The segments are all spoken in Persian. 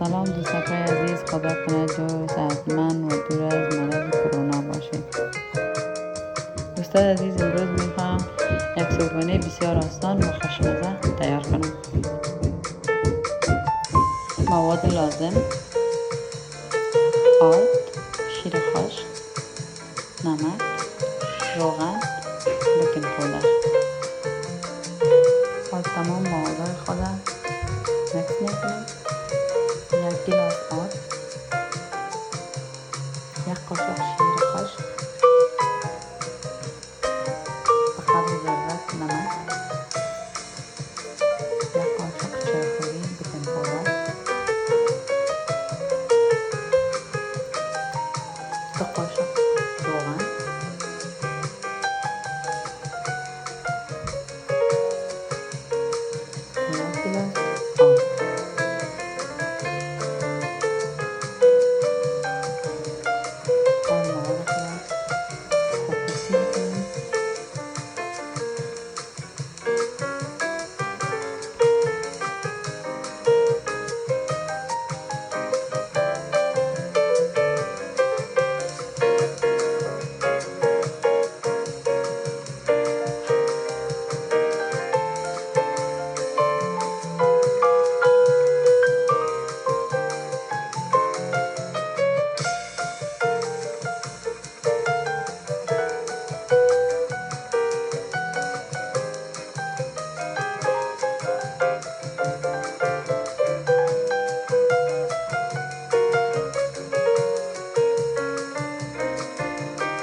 سلام دوستان عزیز، خدا کنه جو صحتمند و دور از مرض کرونا باشید. دوستان عزیز، امروز میخوام یک صبحانه بسیار آسان و خوشمزه تیار کنم. مواد لازم: آرد، شیر خشک، نمک، روغن، بیکینگ پودر. حال تمام مواد خود مکس میکنیم. یک گلاس آرد، یک قاشق شیر خشک، به قدر ضرورت نمک، یک قاشق چایخوری بیکینگ پودر، 2 قاشق روغن، یک گلاس آب. آل مواد خود خوب مکس میکنیم.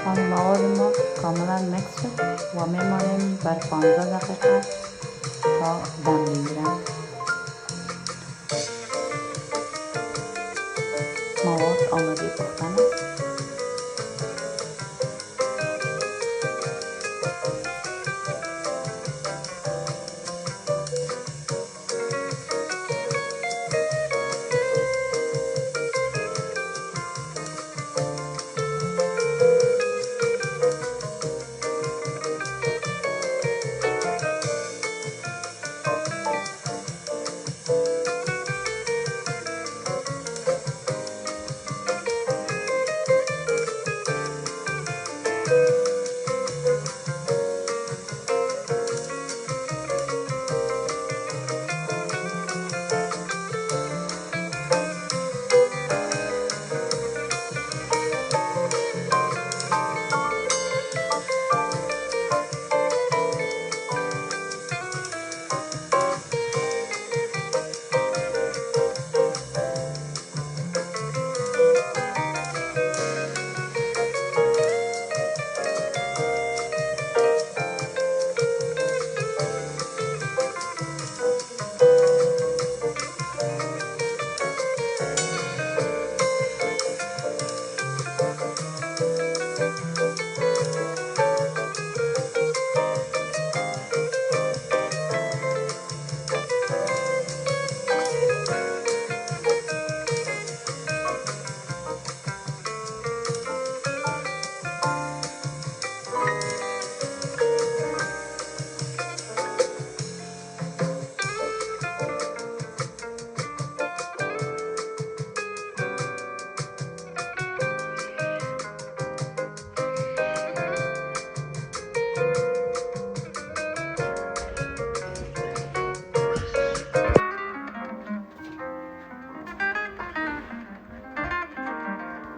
آن مواد ما کاملا مکس شد و میمانیم بر 15 دقیقه تا دم بگیرم. مواد آماده پختن است.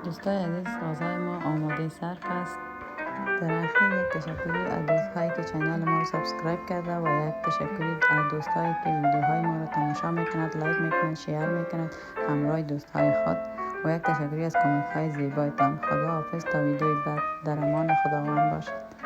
دوستای عزیز، غذای ما آماده صرف است. در آخر یک تشکری از دوستایی که چینل ما رو سابسکرایب کرده و یک تشکری از دوستایی که ویدیوهای ما رو تماشا میکنند، لایک میکنند، شیر میکنند همراه دوستای خود، و یک تشکری از کامنت های زیبایتان. خدا حافظ تا ویدیوی بعد. در امان خداوند باشید.